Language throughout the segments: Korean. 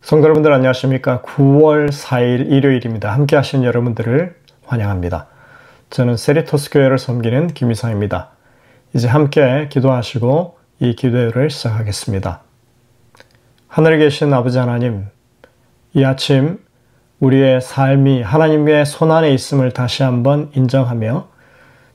성도 여러분들 안녕하십니까? 9월 4일 일요일입니다. 함께 하신 여러분들을 환영합니다. 저는 세리토스 교회를 섬기는 김희성입니다. 이제 함께 기도하시고 이 기도를 시작하겠습니다. 하늘에 계신 아버지 하나님, 이 아침 우리의 삶이 하나님의 손안에 있음을 다시 한번 인정하며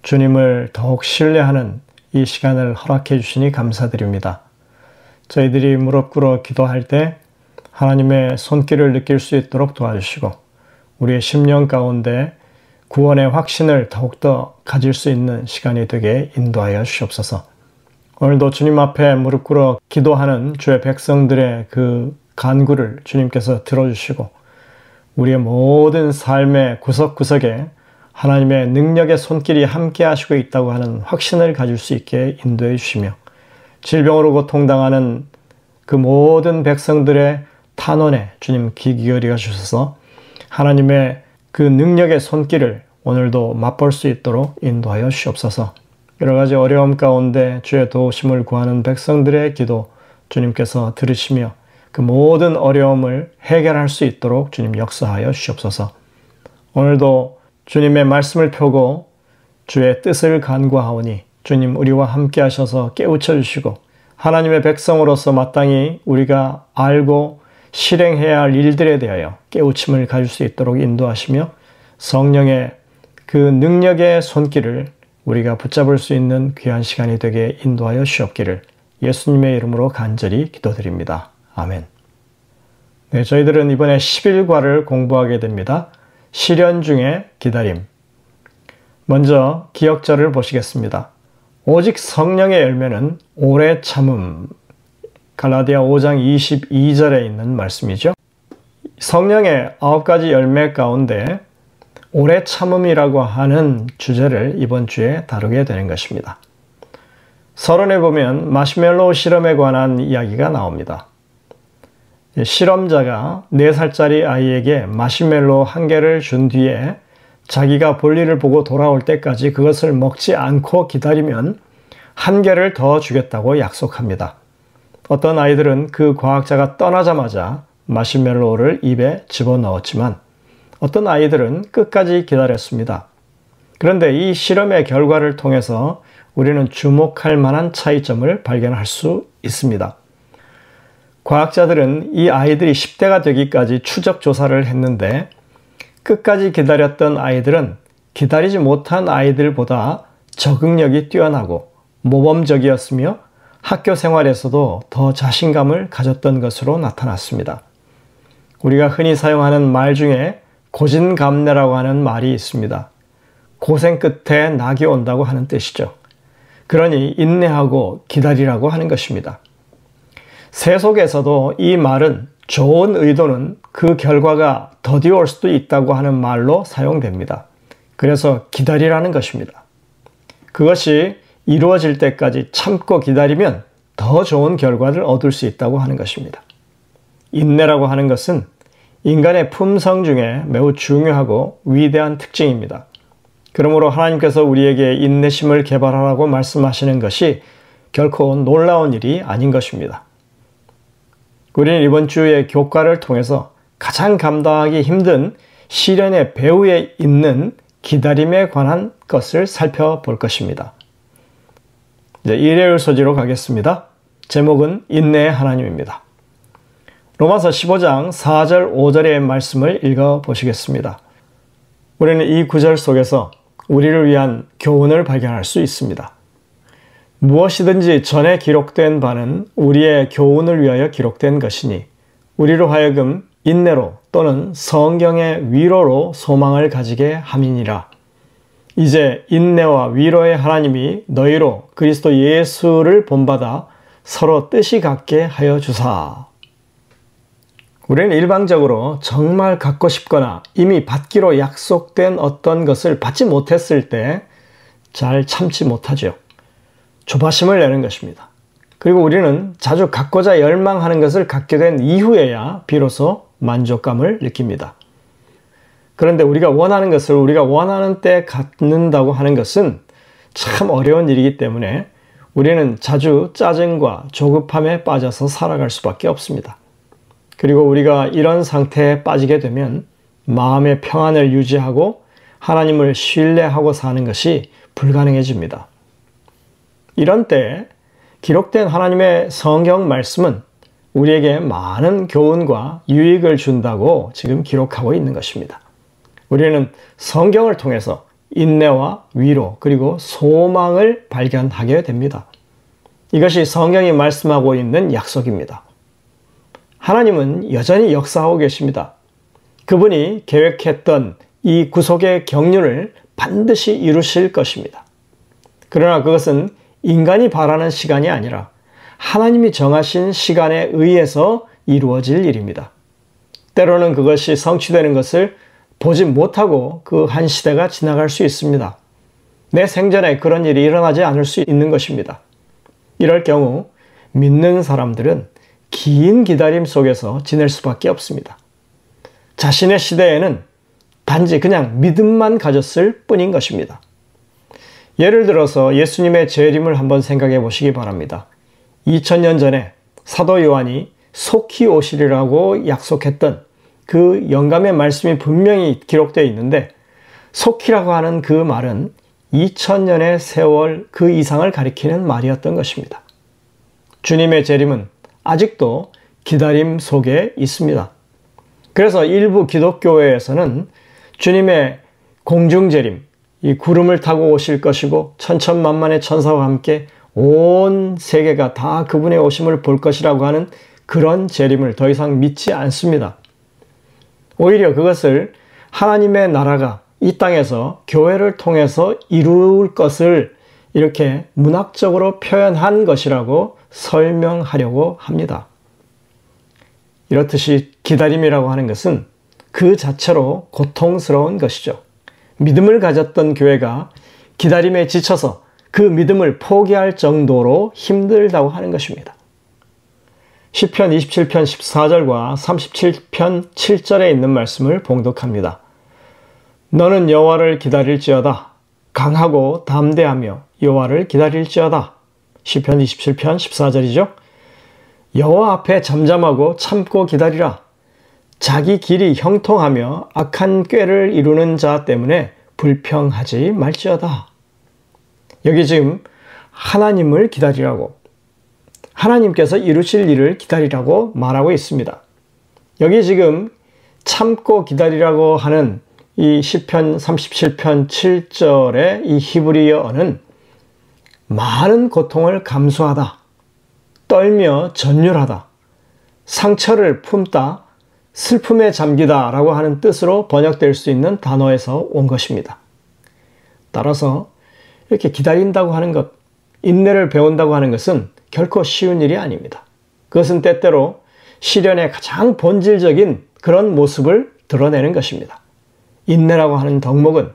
주님을 더욱 신뢰하는 이 시간을 허락해 주시니 감사드립니다. 저희들이 무릎 꿇어 기도할 때 하나님의 손길을 느낄 수 있도록 도와주시고 우리의 심령 가운데 구원의 확신을 더욱더 가질 수 있는 시간이 되게 인도하여 주시옵소서. 오늘도 주님 앞에 무릎 꿇어 기도하는 주의 백성들의 그 간구를 주님께서 들어주시고 우리의 모든 삶의 구석구석에 하나님의 능력의 손길이 함께 하시고 있다고 하는 확신을 가질 수 있게 인도해 주시며 질병으로 고통당하는 그 모든 백성들의 탄원에 주님 귀 기울여 주셔서 하나님의 그 능력의 손길을 오늘도 맛볼 수 있도록 인도하여 주시옵소서. 여러 가지 어려움 가운데 주의 도우심을 구하는 백성들의 기도 주님께서 들으시며 그 모든 어려움을 해결할 수 있도록 주님 역사하여 주시옵소서. 오늘도 주님의 말씀을 펴고 주의 뜻을 간구하오니 주님 우리와 함께 하셔서 깨우쳐 주시고 하나님의 백성으로서 마땅히 우리가 알고 실행해야 할 일들에 대하여 깨우침을 가질 수 있도록 인도하시며 성령의 그 능력의 손길을 우리가 붙잡을 수 있는 귀한 시간이 되게 인도하여 주옵기를 예수님의 이름으로 간절히 기도드립니다. 아멘. 네, 저희들은 이번에 11과를 공부하게 됩니다. 시련 중에 기다림. 먼저 기억절을 보시겠습니다. 오직 성령의 열매는 오래 참음. 갈라디아 5장 22절에 있는 말씀이죠. 성령의 9가지 열매 가운데 오래 참음이라고 하는 주제를 이번 주에 다루게 되는 것입니다. 서론에 보면 마시멜로 실험에 관한 이야기가 나옵니다. 실험자가 4살짜리 아이에게 마시멜로 1개를 준 뒤에 자기가 볼일을 보고 돌아올 때까지 그것을 먹지 않고 기다리면 1개를 더 주겠다고 약속합니다. 어떤 아이들은 그 과학자가 떠나자마자 마시멜로를 입에 집어넣었지만 어떤 아이들은 끝까지 기다렸습니다. 그런데 이 실험의 결과를 통해서 우리는 주목할 만한 차이점을 발견할 수 있습니다. 과학자들은 이 아이들이 10대가 되기까지 추적 조사를 했는데 끝까지 기다렸던 아이들은 기다리지 못한 아이들보다 적응력이 뛰어나고 모범적이었으며 학교 생활에서도 더 자신감을 가졌던 것으로 나타났습니다. 우리가 흔히 사용하는 말 중에 고진감래라고 하는 말이 있습니다. 고생 끝에 낙이 온다고 하는 뜻이죠. 그러니 인내하고 기다리라고 하는 것입니다. 세속에서도 이 말은 좋은 의도는 그 결과가 더디 올 수도 있다고 하는 말로 사용됩니다. 그래서 기다리라는 것입니다. 그것이 이루어질 때까지 참고 기다리면 더 좋은 결과를 얻을 수 있다고 하는 것입니다. 인내라고 하는 것은 인간의 품성 중에 매우 중요하고 위대한 특징입니다. 그러므로 하나님께서 우리에게 인내심을 개발하라고 말씀하시는 것이 결코 놀라운 일이 아닌 것입니다. 우리는 이번 주의 교과를 통해서 가장 감당하기 힘든 시련의 배후에 있는 기다림에 관한 것을 살펴볼 것입니다. 이제 일요일 소지로 가겠습니다. 제목은 인내의 하나님입니다. 로마서 15장 4절 5절의 말씀을 읽어보시겠습니다. 우리는 이 구절 속에서 우리를 위한 교훈을 발견할 수 있습니다. 무엇이든지 전에 기록된 바는 우리의 교훈을 위하여 기록된 것이니 우리로 하여금 인내로 또는 성경의 위로로 소망을 가지게 함이니라. 이제 인내와 위로의 하나님이 너희로 그리스도 예수를 본받아 서로 뜻이 같게 하여 주사. 우리는 일방적으로 정말 갖고 싶거나 이미 받기로 약속된 어떤 것을 받지 못했을 때 잘 참지 못하죠. 조바심을 내는 것입니다. 그리고 우리는 자주 갖고자 열망하는 것을 갖게 된 이후에야 비로소 만족감을 느낍니다. 그런데 우리가 원하는 것을 우리가 원하는 때 갖는다고 하는 것은 참 어려운 일이기 때문에 우리는 자주 짜증과 조급함에 빠져서 살아갈 수밖에 없습니다. 그리고 우리가 이런 상태에 빠지게 되면 마음의 평안을 유지하고 하나님을 신뢰하고 사는 것이 불가능해집니다. 이런 때 기록된 하나님의 성경 말씀은 우리에게 많은 교훈과 유익을 준다고 지금 기록하고 있는 것입니다. 우리는 성경을 통해서 인내와 위로 그리고 소망을 발견하게 됩니다. 이것이 성경이 말씀하고 있는 약속입니다. 하나님은 여전히 역사하고 계십니다. 그분이 계획했던 이 구속의 경륜을 반드시 이루실 것입니다. 그러나 그것은 인간이 바라는 시간이 아니라 하나님이 정하신 시간에 의해서 이루어질 일입니다. 때로는 그것이 성취되는 것을 보지 못하고 그 한 시대가 지나갈 수 있습니다. 내 생전에 그런 일이 일어나지 않을 수 있는 것입니다. 이럴 경우 믿는 사람들은 긴 기다림 속에서 지낼 수밖에 없습니다. 자신의 시대에는 단지 그냥 믿음만 가졌을 뿐인 것입니다. 예를 들어서 예수님의 재림을 한번 생각해 보시기 바랍니다. 2000년 전에 사도 요한이 속히 오시리라고 약속했던 그 영감의 말씀이 분명히 기록되어 있는데, 속히라고 하는 그 말은 2000년의 세월 그 이상을 가리키는 말이었던 것입니다. 주님의 재림은 아직도 기다림 속에 있습니다. 그래서 일부 기독교회에서는 주님의 공중재림, 이 구름을 타고 오실 것이고 천천만만의 천사와 함께 온 세계가 다 그분의 오심을 볼 것이라고 하는 그런 재림을 더 이상 믿지 않습니다. 오히려 그것을 하나님의 나라가 이 땅에서 교회를 통해서 이룰 것을 이렇게 문학적으로 표현한 것이라고 설명하려고 합니다. 이렇듯이 기다림이라고 하는 것은 그 자체로 고통스러운 것이죠. 믿음을 가졌던 교회가 기다림에 지쳐서 그 믿음을 포기할 정도로 힘들다고 하는 것입니다. 시편 27편 14절과 37편 7절에 있는 말씀을 봉독합니다. 너는 여호와를 기다릴지어다. 강하고 담대하며 여호와를 기다릴지어다. 시편 27편 14절이죠. 여호와 앞에 잠잠하고 참고 기다리라. 자기 길이 형통하며 악한 꾀를 이루는 자 때문에 불평하지 말지어다. 여기 지금 하나님을 기다리라고, 하나님께서 이루실 일을 기다리라고 말하고 있습니다. 여기 지금 참고 기다리라고 하는 이 시편 37편 7절의 이 히브리어는 많은 고통을 감수하다, 떨며 전율하다, 상처를 품다, 슬픔에 잠기다 라고 하는 뜻으로 번역될 수 있는 단어에서 온 것입니다. 따라서 이렇게 기다린다고 하는 것, 인내를 배운다고 하는 것은 결코 쉬운 일이 아닙니다. 그것은 때때로 시련의 가장 본질적인 그런 모습을 드러내는 것입니다. 인내라고 하는 덕목은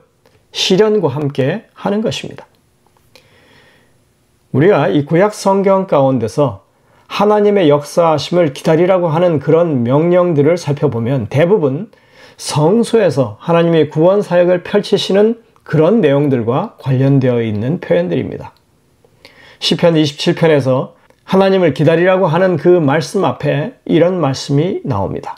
시련과 함께 하는 것입니다. 우리가 이 구약 성경 가운데서 하나님의 역사하심을 기다리라고 하는 그런 명령들을 살펴보면 대부분 성소에서 하나님의 구원 사역을 펼치시는 그런 내용들과 관련되어 있는 표현들입니다. 시편 27편에서 하나님을 기다리라고 하는 그 말씀 앞에 이런 말씀이 나옵니다.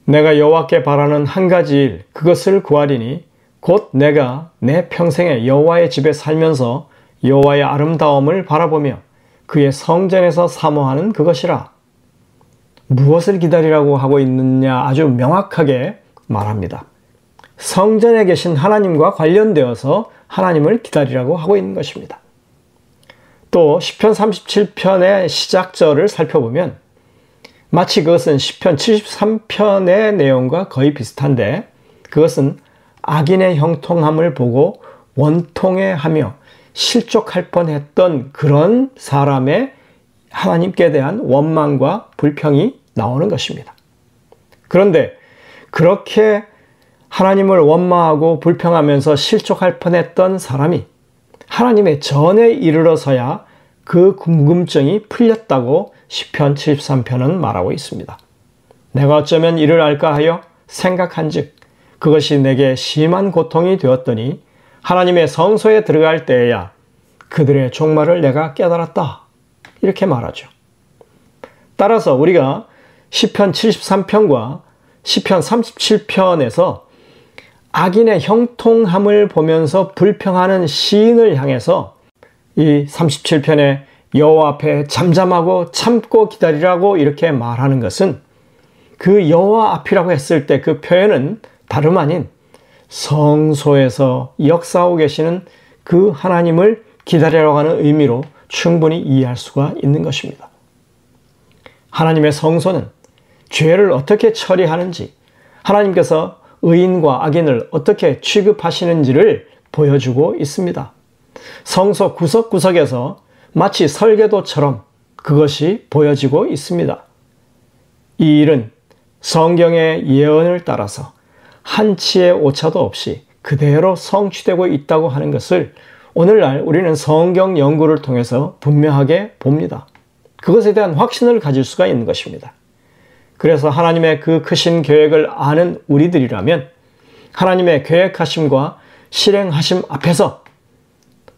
내가 여호와께 바라는 한 가지 일, 그것을 구하리니 곧 내가 내 평생에 여호와의 집에 살면서 여호와의 아름다움을 바라보며 그의 성전에서 사모하는 그것이라. 무엇을 기다리라고 하고 있느냐 아주 명확하게 말합니다. 성전에 계신 하나님과 관련되어서 하나님을 기다리라고 하고 있는 것입니다. 또 시편 37편의 시작절을 살펴보면 마치 그것은 시편 73편의 내용과 거의 비슷한데, 그것은 악인의 형통함을 보고 원통해하며 실족할 뻔했던 그런 사람의 하나님께 대한 원망과 불평이 나오는 것입니다. 그런데 그렇게 하나님을 원망하고 불평하면서 실족할 뻔했던 사람이 하나님의 전에 이르러서야 그 궁금증이 풀렸다고 시편 73편은 말하고 있습니다. 내가 어쩌면 이를 알까 하여 생각한즉 그것이 내게 심한 고통이 되었더니 하나님의 성소에 들어갈 때에야 그들의 종말을 내가 깨달았다. 이렇게 말하죠. 따라서 우리가 시편 73편과 시편 37편에서 악인의 형통함을 보면서 불평하는 시인을 향해서 이 37편에 여호와 앞에 잠잠하고 참고 기다리라고 이렇게 말하는 것은 그 여호와 앞이라고 했을 때 그 표현은 다름 아닌 성소에서 역사하고 계시는 그 하나님을 기다리라고 하는 의미로 충분히 이해할 수가 있는 것입니다. 하나님의 성소는 죄를 어떻게 처리하는지, 하나님께서 의인과 악인을 어떻게 취급하시는지를 보여주고 있습니다. 성소 구석구석에서 마치 설계도처럼 그것이 보여지고 있습니다. 이 일은 성경의 예언을 따라서 한치의 오차도 없이 그대로 성취되고 있다고 하는 것을 오늘날 우리는 성경 연구를 통해서 분명하게 봅니다. 그것에 대한 확신을 가질 수가 있는 것입니다. 그래서 하나님의 그 크신 계획을 아는 우리들이라면 하나님의 계획하심과 실행하심 앞에서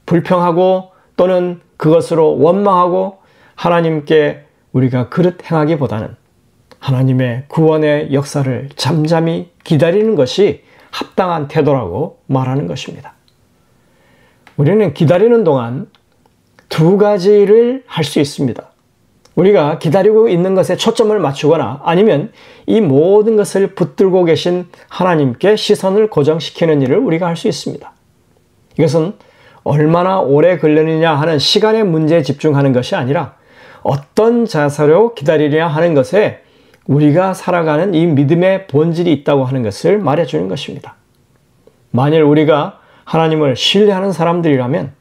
불평하고 또는 그것으로 원망하고 하나님께 우리가 그릇 행하기보다는 하나님의 구원의 역사를 잠잠히 기다리는 것이 합당한 태도라고 말하는 것입니다. 우리는 기다리는 동안 두 가지를 할 수 있습니다. 우리가 기다리고 있는 것에 초점을 맞추거나 아니면 이 모든 것을 붙들고 계신 하나님께 시선을 고정시키는 일을 우리가 할 수 있습니다. 이것은 얼마나 오래 걸리느냐 하는 시간의 문제에 집중하는 것이 아니라 어떤 자세로 기다리려 하는 것에 우리가 살아가는 이 믿음의 본질이 있다고 하는 것을 말해주는 것입니다. 만일 우리가 하나님을 신뢰하는 사람들이라면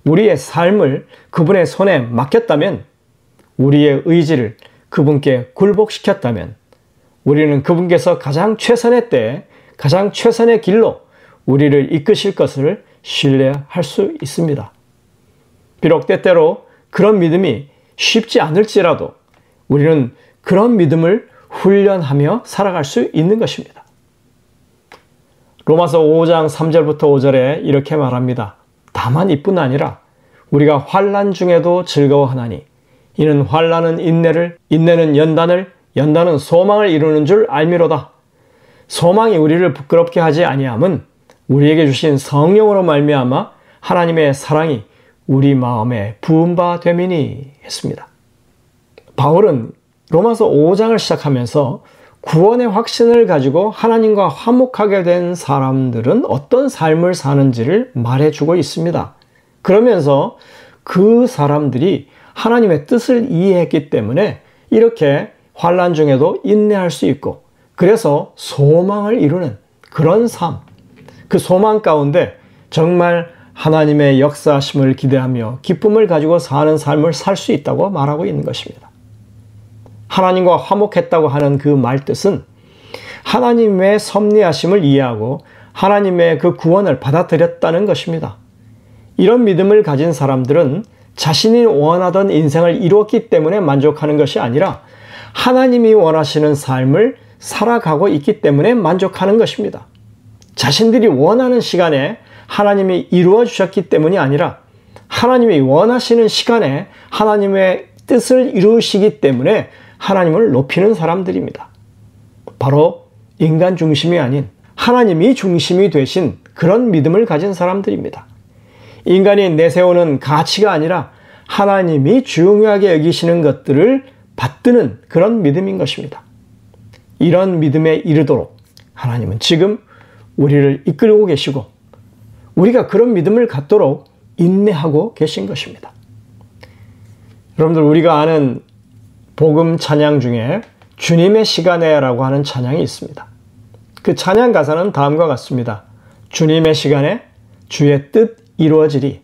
우리의 삶을 그분의 손에 맡겼다면 우리의 의지를 그분께 굴복시켰다면 우리는 그분께서 가장 최선의 때에 가장 최선의 길로 우리를 이끄실 것을 신뢰할 수 있습니다. 비록 때때로 그런 믿음이 쉽지 않을지라도 우리는 그런 믿음을 훈련하며 살아갈 수 있는 것입니다. 로마서 5장 3절부터 5절에 이렇게 말합니다. 다만 이뿐 아니라 우리가 환난 중에도 즐거워하나니 이는 환난은 인내를, 인내는 연단을, 연단은 소망을 이루는 줄 알미로다. 소망이 우리를 부끄럽게 하지 아니함은 우리에게 주신 성령으로 말미암아 하나님의 사랑이 우리 마음에 부은 바 됨이니 했습니다. 바울은 로마서 5장을 시작하면서 구원의 확신을 가지고 하나님과 화목하게 된 사람들은 어떤 삶을 사는지를 말해주고 있습니다. 그러면서 그 사람들이 하나님의 뜻을 이해했기 때문에 이렇게 환난 중에도 인내할 수 있고 그래서 소망을 이루는 그런 삶, 그 소망 가운데 정말 하나님의 역사하심을 기대하며 기쁨을 가지고 사는 삶을 살 수 있다고 말하고 있는 것입니다. 하나님과 화목했다고 하는 그 말뜻은 하나님의 섭리하심을 이해하고 하나님의 그 구원을 받아들였다는 것입니다. 이런 믿음을 가진 사람들은 자신이 원하던 인생을 이루었기 때문에 만족하는 것이 아니라 하나님이 원하시는 삶을 살아가고 있기 때문에 만족하는 것입니다. 자신들이 원하는 시간에 하나님이 이루어 주셨기 때문이 아니라 하나님이 원하시는 시간에 하나님의 뜻을 이루시기 때문에 하나님을 높이는 사람들입니다. 바로 인간 중심이 아닌 하나님이 중심이 되신 그런 믿음을 가진 사람들입니다. 인간이 내세우는 가치가 아니라 하나님이 중요하게 여기시는 것들을 받드는 그런 믿음인 것입니다. 이런 믿음에 이르도록 하나님은 지금 우리를 이끌고 계시고 우리가 그런 믿음을 갖도록 인내하고 계신 것입니다. 여러분들 우리가 아는 복음 찬양 중에 주님의 시간에라고 하는 찬양이 있습니다. 그 찬양 가사는 다음과 같습니다. 주님의 시간에 주의 뜻 이루어지리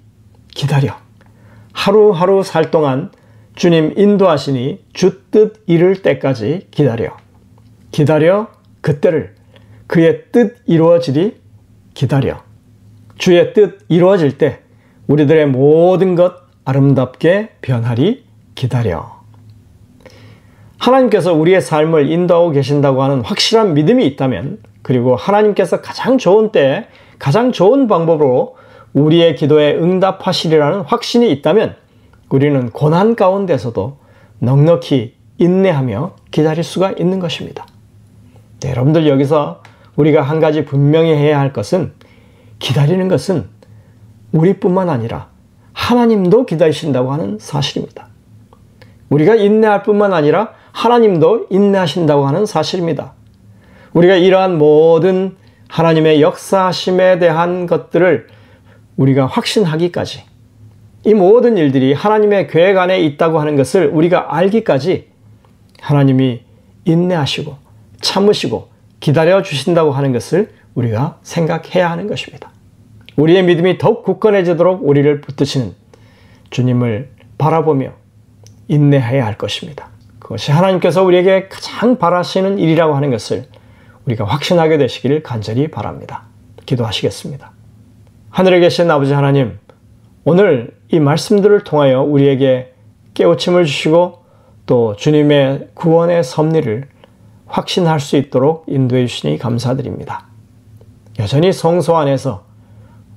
기다려 하루하루 살 동안 주님 인도하시니 주 뜻 이룰 때까지 기다려 기다려 그때를 그의 뜻 이루어지리 기다려 주의 뜻 이루어질 때 우리들의 모든 것 아름답게 변하리 기다려. 하나님께서 우리의 삶을 인도하고 계신다고 하는 확실한 믿음이 있다면 그리고 하나님께서 가장 좋은 때에 가장 좋은 방법으로 우리의 기도에 응답하시리라는 확신이 있다면 우리는 고난 가운데서도 넉넉히 인내하며 기다릴 수가 있는 것입니다. 네, 여러분들 여기서 우리가 한 가지 분명히 해야 할 것은 기다리는 것은 우리뿐만 아니라 하나님도 기다리신다고 하는 사실입니다. 우리가 인내할 뿐만 아니라 하나님도 인내하신다고 하는 사실입니다. 우리가 이러한 모든 하나님의 역사하심에 대한 것들을 우리가 확신하기까지, 이 모든 일들이 하나님의 계획 안에 있다고 하는 것을 우리가 알기까지 하나님이 인내하시고 참으시고 기다려 주신다고 하는 것을 우리가 생각해야 하는 것입니다. 우리의 믿음이 더욱 굳건해지도록 우리를 붙드시는 주님을 바라보며 인내해야 할 것입니다. 그것이 하나님께서 우리에게 가장 바라시는 일이라고 하는 것을 우리가 확신하게 되시기를 간절히 바랍니다. 기도하시겠습니다. 하늘에 계신 아버지 하나님, 오늘 이 말씀들을 통하여 우리에게 깨우침을 주시고 또 주님의 구원의 섭리를 확신할 수 있도록 인도해 주시니 감사드립니다. 여전히 성소 안에서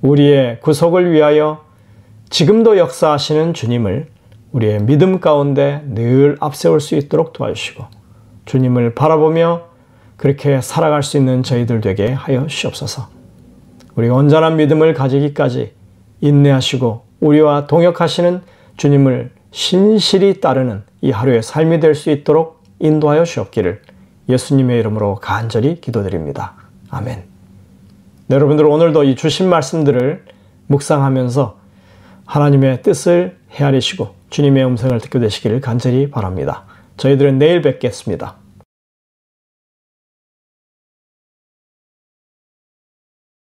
우리의 구속을 위하여 지금도 역사하시는 주님을 우리의 믿음 가운데 늘 앞세울 수 있도록 도와주시고 주님을 바라보며 그렇게 살아갈 수 있는 저희들 되게 하여 주시옵소서. 우리가 온전한 믿음을 가지기까지 인내하시고 우리와 동역하시는 주님을 신실히 따르는 이 하루의 삶이 될 수 있도록 인도하여 주옵기를 예수님의 이름으로 간절히 기도드립니다. 아멘. 네, 여러분들 오늘도 이 주신 말씀들을 묵상하면서 하나님의 뜻을 헤아리시고 주님의 음성을 듣게 되시기를 간절히 바랍니다. 저희들은 내일 뵙겠습니다.